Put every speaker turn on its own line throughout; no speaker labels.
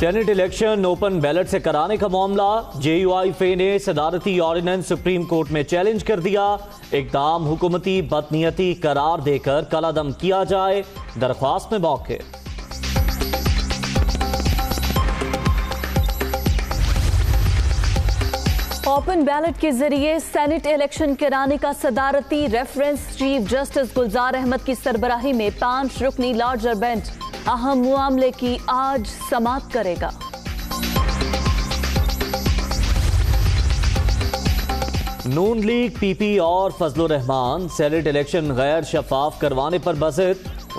Senate election open ballot से कराने का मामला, JUIF ने सदारती ऑर्डिनेंस सुप्रीम कोर्ट में चैलेंज कर दिया। इकदाम हुकूमती बदनीयती करार देकर कलादम किया जाए, दरख्वास्त में मौके।
ओपन बैलेट के जरिए सेनेट इलेक्शन कराने का सदारती रेफरेंस चीफ जस्टिस गुलजार अहमद की सरबराही में 5 रुकनी लार्जर बेंच अहम मामले की आज समाअत करेगा।
नून लीग, PP और फजलुर रहमान सेनेट इलेक्शन गैर शफाफ करवाने पर बज़िद।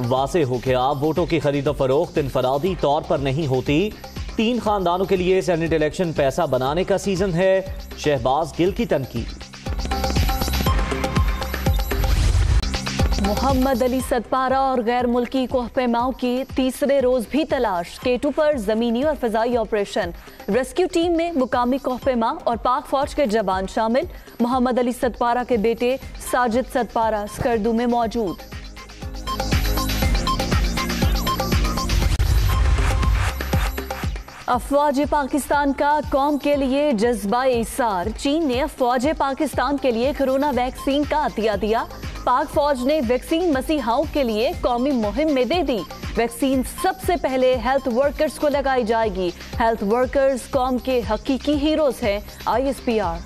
वासे हो गया वोटों की खरीदो फरोख्त इनफरादी तौर पर नहीं होती। 3 खानदानों के लिए सेनेट इलेक्शन पैसा बनाने का सीजन है, शहबाज गिल की तनकीद।
मोहम्मद अली सदपारा और गैर मुल्की कोहपेमाओं की तीसरे रोज भी तलाश। K2 पर जमीनी और फजाई ऑपरेशन। रेस्क्यू टीम में मुकामी कोहपेमा और पाक फौज के जवान शामिल। मोहम्मद अली सदपारा के बेटे साजिद सदपारा स्कर्दू में मौजूद। अफवाज पाकिस्तान का कौम के लिए जज्बा इसार। चीन ने अफवाज पाकिस्तान के लिए कोरोना वैक्सीन का अतिया दिया। पाक फौज ने वैक्सीन मसीहाओं के लिए कौमी मुहिम में दे दी। वैक्सीन सबसे पहले हेल्थ वर्कर्स को लगाई जाएगी। हेल्थ वर्कर्स कौम के हकीकी हीरोज हैं, ISPR।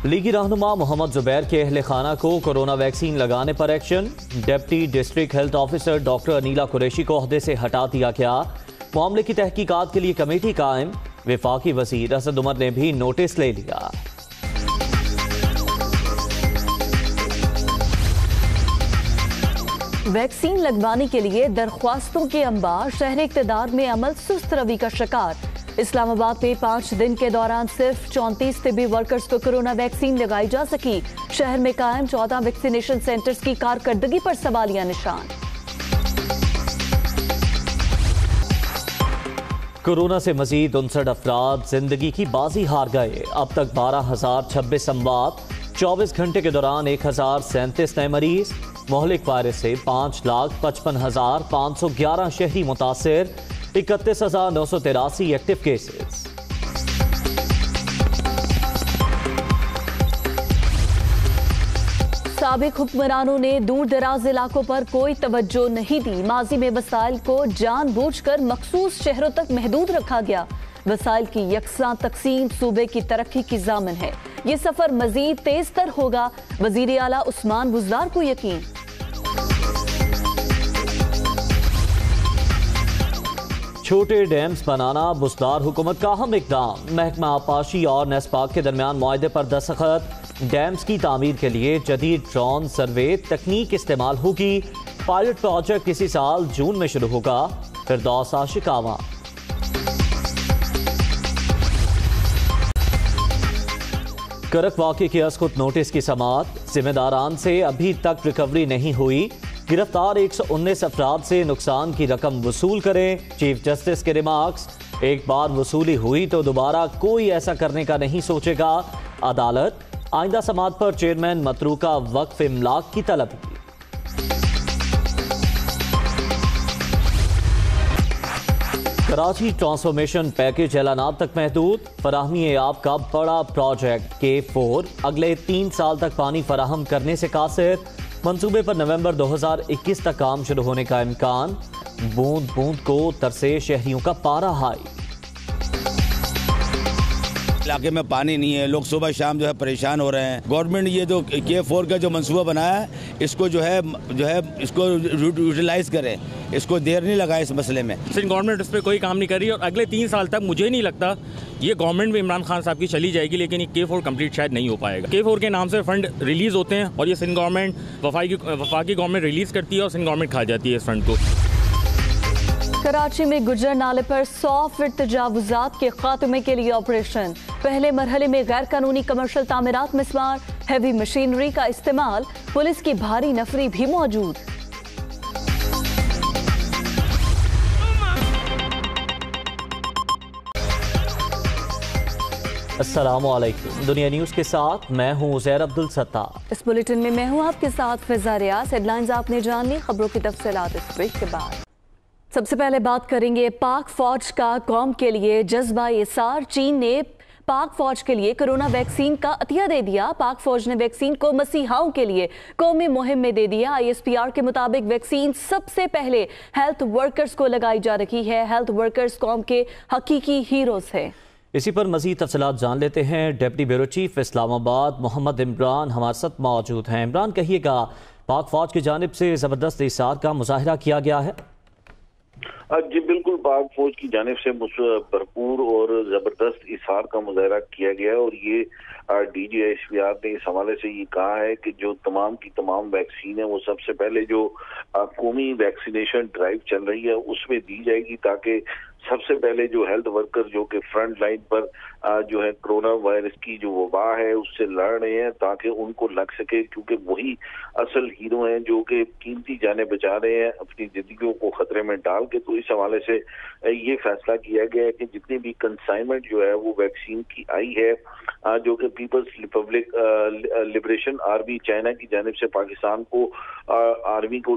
लीगी रहनुमा मोहम्मद जुबैर के अहले खाना को कोरोना वैक्सीन लगाने पर action. Deputy district health officer doctor Anila Qureshi को ओहदे से हटा दिया गया। मामले की तहकीकात के लिए कमेटी कायम। वफाकी वज़ीर असद उमर ने भी नोटिस ले लिया।
वैक्सीन लगवाने के लिए दरख्वास्तों के अंबार। शहर इक़्तिदार में अमल सुस्त रवि का शिकार। इस्लामाबाद में 5 दिन के दौरान सिर्फ 34 तिब्बी वर्कर्स को कोरोना वैक्सीन लगाई जा सकी। शहर में कायम 14 वैक्सीनेशन सेंटर्स की कारकर्दगी पर सवालिया निशान।
कोरोना से मजीद 59 अफराद जिंदगी की बाजी हार गए। अब तक 12,026 अमवात। 24 घंटे के दौरान 1,037 नए मरीज। मोहलिक वायरस से 5,55,511 शहरी मुतासिर। 31,983 एक्टिव केसेस।
साबिक हुक्मरानों ने दूर दराज इलाकों पर कोई तवज्जो नहीं दी। माजी में वसाइल को जानबूझकर मखसूस शहरों तक महदूद रखा गया। वसाइल की यकसां तकसीम सूबे की तरक्की की ज़ामिन है। ये सफर मजीद तेज तर होगा, वजीर आला उस्मान बुज़दार को यकीन।
छोटे डैम्स बनाना बुज़दार हुकूमत का अहम इक़दाम। महकमा आपाशी और नेस्पाक के दरमियान मुआहदे पर दस्तखत। डैम्स की तामीर के लिए जदीद ड्रोन सर्वे तकनीक इस्तेमाल होगी। पायलट प्रोजेक्ट इसी साल जून में शुरू होगा। फिरदौस आशिक आवा। करक वाक़े की अस्कुत नोटिस की समाअत। जिम्मेदारान से अभी तक रिकवरी नहीं हुई। गिरफ्तार 119 अफराद से नुकसान की रकम वसूल करें। चीफ जस्टिस के रिमार्क्स। एक बार वसूली हुई तो दोबारा कोई ऐसा करने का नहीं सोचेगा। अदालत। आइंदा समाअत पर चेयरमैन मतरूका वक्फ इमलाक की तलब। कराची ट्रांसफॉर्मेशन पैकेज ऐलानात तक महदूद। फराहमी आब का बड़ा प्रोजेक्ट K4 अगले 3 साल तक पानी फराहम करने से कासिर। मंसूबे पर नवंबर 2021 तक काम शुरू होने का इम्कान। बूंद बूंद को तरसे शहरियों का पारा हाई।
इलाके में पानी नहीं है, लोग सुबह शाम जो है परेशान हो रहे हैं। गवर्नमेंट ये जो K4 का जो मंसूबा बनाया है, इसको जो है इसको यूटिलाइज करे, इसको देर नहीं लगाए इस मसले में।
सिंध गवर्नमेंट इस पर कोई काम नहीं कर रही और अगले 3 साल तक मुझे नहीं लगता ये गवर्नमेंट में इमरान खान साहब की चली जाएगी, लेकिन ये K4 कंप्लीट शायद नहीं हो पाएगा। K4 के नाम से फंड रिलीज होते हैं और ये सिंध गवर्नमेंट वफाकी गवर्नमेंट रिलीज करती है और सिंध गवर्नमेंट खा जाती है इस फंड को।
कराची में गुज्जर नाले पर 100 फीट तजावुजात के खात्मे के लिए ऑपरेशन। पहले मरहले में गैर कानूनी कमर्शियल तामीरात मिसमार। हैवी मशीनरी का इस्तेमाल। पुलिस की भारी नफरी भी मौजूद।
अस्सलामुअलैकुम। दुनिया न्यूज़ के साथ मैं हूं उज़ैर अब्दुल सत्तार।
इस बुलेटिन में मैं हूं आपके साथ फिजा रियाज। हेडलाइंस आपने जान ली, खबरों की तफसीलात इस ब्रेक के बाद। सबसे पहले बात करेंगे पाक फौज का कौम के लिए जज्बा इसार। चीन ने पाक फौज के लिए कोरोना वैक्सीन का अतिया दे दिया। पाक फौज ने वैक्सीन को मसीहाओं के लिए कौमी मुहिम में दे दिया। ISPR के मुताबिक वैक्सीन सबसे पहले हेल्थ वर्कर्स को लगाई जा रही है। हेल्थ वर्कर्स कौम के हकीकी हीरोज हैं।
इसी पर मजीद तफसीलात जान लेते हैं। Deputy bureau chief Islamabad Mohammad Imran हमारे साथ मौजूद हैं। इमरान, कहिएगा, पाक फौज की जानिब से ज़बरदस्त इसार का मुजाहिरा किया गया है?
जी बिल्कुल, पाक फौज की जानिब से भरपूर और जबरदस्त इसार का मुजाहरा किया गया है और ये DGISPR ने इस हवाले से ये कहा है कि जो तमाम की तमाम वैक्सीन है वो सबसे पहले जो कौमी वैक्सीनेशन ड्राइव चल रही है उसमें दी जाएगी, ताकि सबसे पहले जो हेल्थ वर्कर जो कि फ्रंट लाइन पर जो है कोरोना वायरस की जो वबा है उससे लड़ रहे हैं, ताकि उनको लग सके, क्योंकि वही असल हीरो हैं जो कि कीमती जानें बचा रहे हैं अपनी जिंदगियों को खतरे में डाल के। तो इस हवाले से ये फैसला किया गया है कि जितनी भी कंसाइनमेंट जो है वो वैक्सीन की आई है, जो कि People's Republic Liberation Army China की जानिब से पाकिस्तान को आर्मी को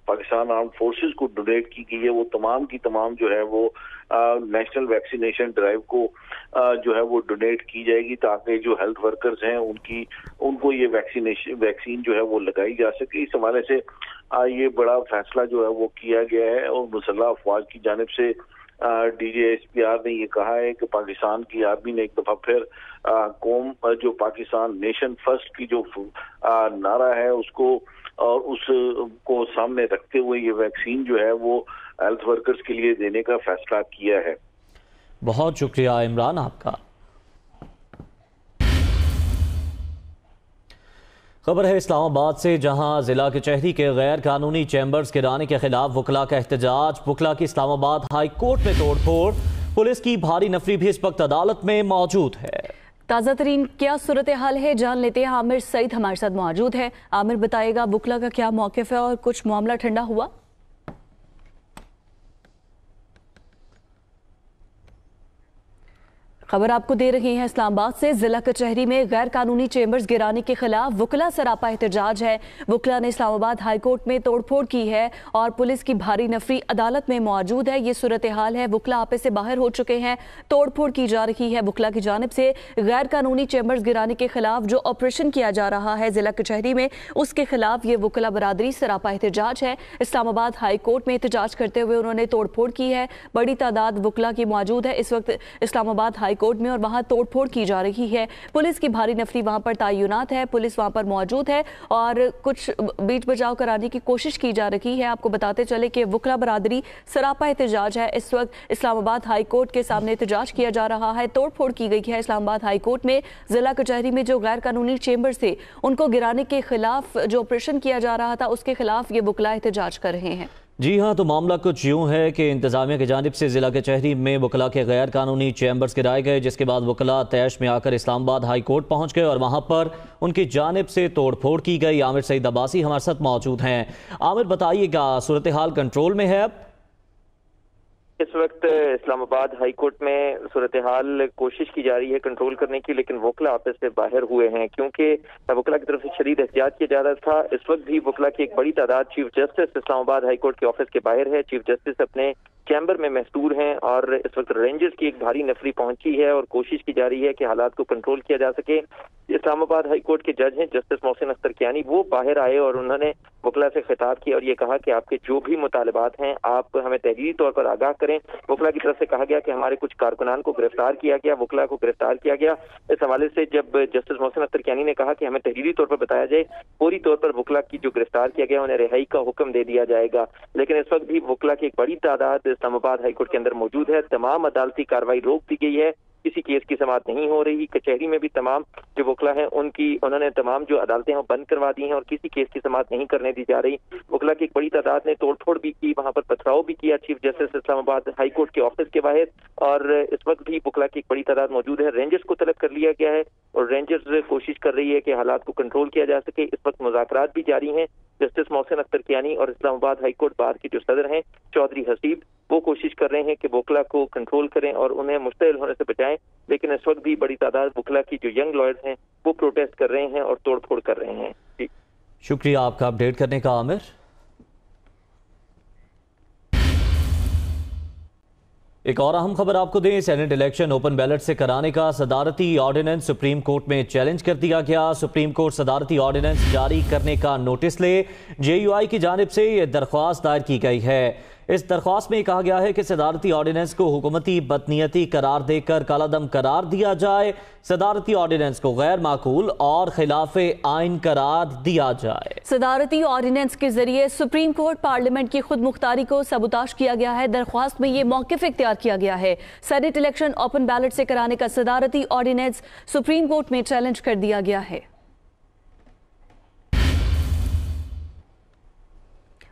पाकिस्तान आर्म फोर्सेस को डोनेट की गई है, वो तमाम की तमाम जो है वो नेशनल वैक्सीनेशन ड्राइव को जो है वो डोनेट की जाएगी, ताकि जो हेल्थ वर्कर्स हैं उनको ये वैक्सीन जो है वो लगाई जा सके। इस हवाले से ये बड़ा फैसला जो है वो किया गया है और मुसल्लह अफवाज की जानिब से DGISPR ने ये कहा है कि पाकिस्तान की आर्मी ने एक दफा फिर कौम जो पाकिस्तान नेशन फर्स्ट की जो नारा है उसको और उसको सामने रखते हुए ये वैक्सीन जो है वो हेल्थ वर्कर्स के लिए देने का फैसला किया है।
बहुत शुक्रिया इमरान आपका। खबर है इस्लामाबाद से, जहां जिला कचहरी के गैर कानूनी चैम्बर्स गिराने के खिलाफ वकला का एहतजाज। वकला की इस्लामाबाद हाई कोर्ट में तोड़फोड़। पुलिस की भारी नफरी भी इस वक्त अदालत में मौजूद है।
ताज़ा तरीन क्या सूरत हाल है जान लेते हैं। आमिर सईद हमारे साथ मौजूद है। आमिर, बताएगा वकला का क्या मौक़िफ़ है और कुछ मामला ठंडा हुआ? खबर आपको दे रही है इस्लामाबाद से। जिला कचहरी में गैर कानूनी चेंबर्स गिराने के खिलाफ वकला सरापा एहतजाज है। वकला ने इस्लामाबाद हाई कोर्ट में तोड़फोड़ की है और पुलिस की भारी नफरी अदालत में मौजूद है। ये सूरत हाल है। वकला आपे से बाहर हो चुके हैं, तोड़फोड़ की जा रही है। वकला की जानिब से गैर कानूनी चेंबर्स गिराने के खिलाफ जो ऑपरेशन किया जा रहा है जिला कचहरी में, उसके खिलाफ ये वकला बरादरी सरापा एहतजाज है। इस्लामाबाद हाई कोर्ट में एहतजाज करते हुए उन्होंने तोड़फोड़ की है। बड़ी तादाद वकला की मौजूद है इस वक्त इस्लामाबाद हाई कोर्ट में और वहां तोड़फोड़ की जा रही है। पुलिस की भारी नफरी वहां पर तैनात है, पुलिस वहां पर मौजूद है और कुछ बीच बचाव कराने की कोशिश की जा रही है। आपको बताते चले कि वकला बरादरी सरापा एहतजाज है। इस वक्त इस्लामाबाद हाई कोर्ट के सामने एहतजाज किया जा रहा है। तोड़फोड़ की गई है इस्लामाबाद हाई कोर्ट में। जिला कचहरी में जो गैर कानूनी चेंबर थे उनको गिराने के खिलाफ जो ऑपरेशन किया जा रहा था उसके खिलाफ ये वकला एहतजाज कर रहे हैं।
जी हाँ, तो मामला कुछ यूँ है कि इंतजामिया की जानिब से जिला कचहरी में वकला के गैर कानूनी चैम्बर्स गिराए गए, जिसके बाद वकला तैश में आकर इस्लामाबाद हाई कोर्ट पहुँच गए और वहाँ पर उनकी जानिब से तोड़फोड़ की गई। आमिर सईद अब्बासी हमारे साथ मौजूद हैं। आमिर, बताइएगा सूरत हाल कंट्रोल में है अब?
इस वक्त इस्लामाबाद हाई कोर्ट में सूरत हाल कोशिश की जा रही है कंट्रोल करने की, लेकिन वकला आपस से बाहर हुए हैं क्योंकि वकला की तरफ से शदीद एहतियात किया जा रहा था। इस वक्त भी वकला की एक बड़ी तादाद chief justice Islamabad high court के ऑफिस के बाहर है। चीफ जस्टिस अपने चैम्बर में मस्तूर हैं और इस वक्त रेंजर्स की एक भारी नफरी पहुंची है और कोशिश की जा रही है कि हालात को कंट्रोल किया जा सके। इस्लामाबाद हाई कोर्ट के जज हैं जस्टिस मोहसिन अख्तर कियानी, वो बाहर आए और उन्होंने वकला से खिताब किया और ये कहा कि आपके जो भी मुतालबात हैं आप हमें तहरीरी तौर पर आगाह करें। वकला की तरफ से कहा गया कि हमारे कुछ कारकुनान को गिरफ्तार किया गया, वकला को गिरफ्तार किया गया। इस हवाले से जब जस्टिस मोहसिन अख्तर कियानी ने कहा कि हमें तहरीरी तौर पर बताया जाए, पूरी तौर पर वकला की जो गिरफ्तार किया गया उन्हें रिहाई का हुक्म दे दिया जाएगा। लेकिन इस वक्त भी वकला की एक बड़ी तादाद इस्लामाबाद हाई कोर्ट के अंदर मौजूद है। तमाम अदालती कार्रवाई रोक दी गई है, किसी केस की समाअत नहीं हो रही। कचहरी में भी तमाम जो वकला हैं उन्होंने तमाम जो अदालतें हैं बंद करवा दी हैं और किसी केस की समाअत नहीं करने दी जा रही। वकला की एक बड़ी तादाद ने तोड़फोड़ भी की, वहां पर पथराव भी किया chief justice Islamabad high court के ऑफिस के बाहर और इस वक्त भी वकला की एक बड़ी तादाद मौजूद है। रेंजर्स को तलब कर लिया गया है और रेंजर्स कोशिश कर रही है कि हालात को कंट्रोल किया जा सके। इस वक्त मुज़ाकरात भी जारी हैं। जस्टिस मोहसिन अख्तर कियानी और इस्लामाबाद हाई कोर्ट बार के जो सदर हैं चौधरी हसीब, वो कोशिश कर रहे हैं कि वकला को कंट्रोल करें और उन्हें मुश्तिल होने से बचाएं। लेकिन इस वक्त भी बड़ी तादाद वकला की जो यंग लॉयर्स हैं वो प्रोटेस्ट कर रहे हैं और तोड़फोड़ कर रहे हैं। जी
शुक्रिया आपका अपडेट करने का आमिर। एक और अहम खबर आपको दें, सेनेट इलेक्शन ओपन बैलेट से कराने का सदारती ऑर्डिनेंस सुप्रीम कोर्ट में चैलेंज कर दिया गया। सुप्रीम कोर्ट सदारती ऑर्डिनेंस जारी करने का नोटिस ले JUI की जानिब से यह दरख्वास्त दायर की गई है। इस दरख्वास्त में कहा गया है कि सदारती ऑर्डिनेंस को हुकूमती बदनीयती करार देकर कालादम करार दिया जाए, सदारती ऑर्डिनेंस को गैर माकूल और खिलाफ आइन करार दिया जाए।
सदारती ऑर्डिनेंस के जरिए सुप्रीम कोर्ट पार्लियामेंट की खुद मुख्तारी को सबूताश किया गया है। दरख्वास्त में ये मौक़िफ़ इख्तियार किया गया है। सेनेट इलेक्शन ओपन बैलेट से कराने का सदारती ऑर्डिनेंस सुप्रीम कोर्ट में चैलेंज कर दिया गया है।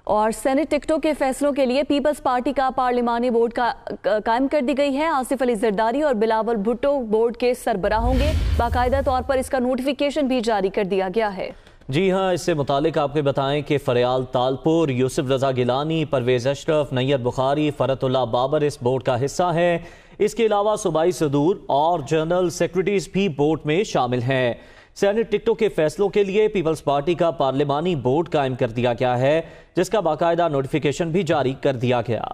और सेनेट टिकटों के फैसलों के लिए पीपल्स पार्टी का पार्लिमानी बोर्ड कायम कर दी गई है। आसिफ अली जरदारी और बिलावल भुट्टो बोर्ड के सरबराह होंगे। बाकायदा तौर पर इसका नोटिफिकेशन भी जारी कर दिया गया है।
जी हाँ, इससे मुतालिक आपके बताएं कि फरियाल तालपुर, यूसुफ रजा गिलानी, परवेज अशरफ, नैयर बुखारी, फरतुल्ला बाबर इस बोर्ड का हिस्सा है। इसके अलावा सूबाई सदूर और जनरल सेक्रेटरीज भी बोर्ड में शामिल हैं। सेनेट टिकटों के फैसलों के लिए पीपल्स पार्टी का पार्लिमानी बोर्ड कायम कर दिया गया है, जिसका बाकायदा नोटिफिकेशन भी जारी कर दिया गया।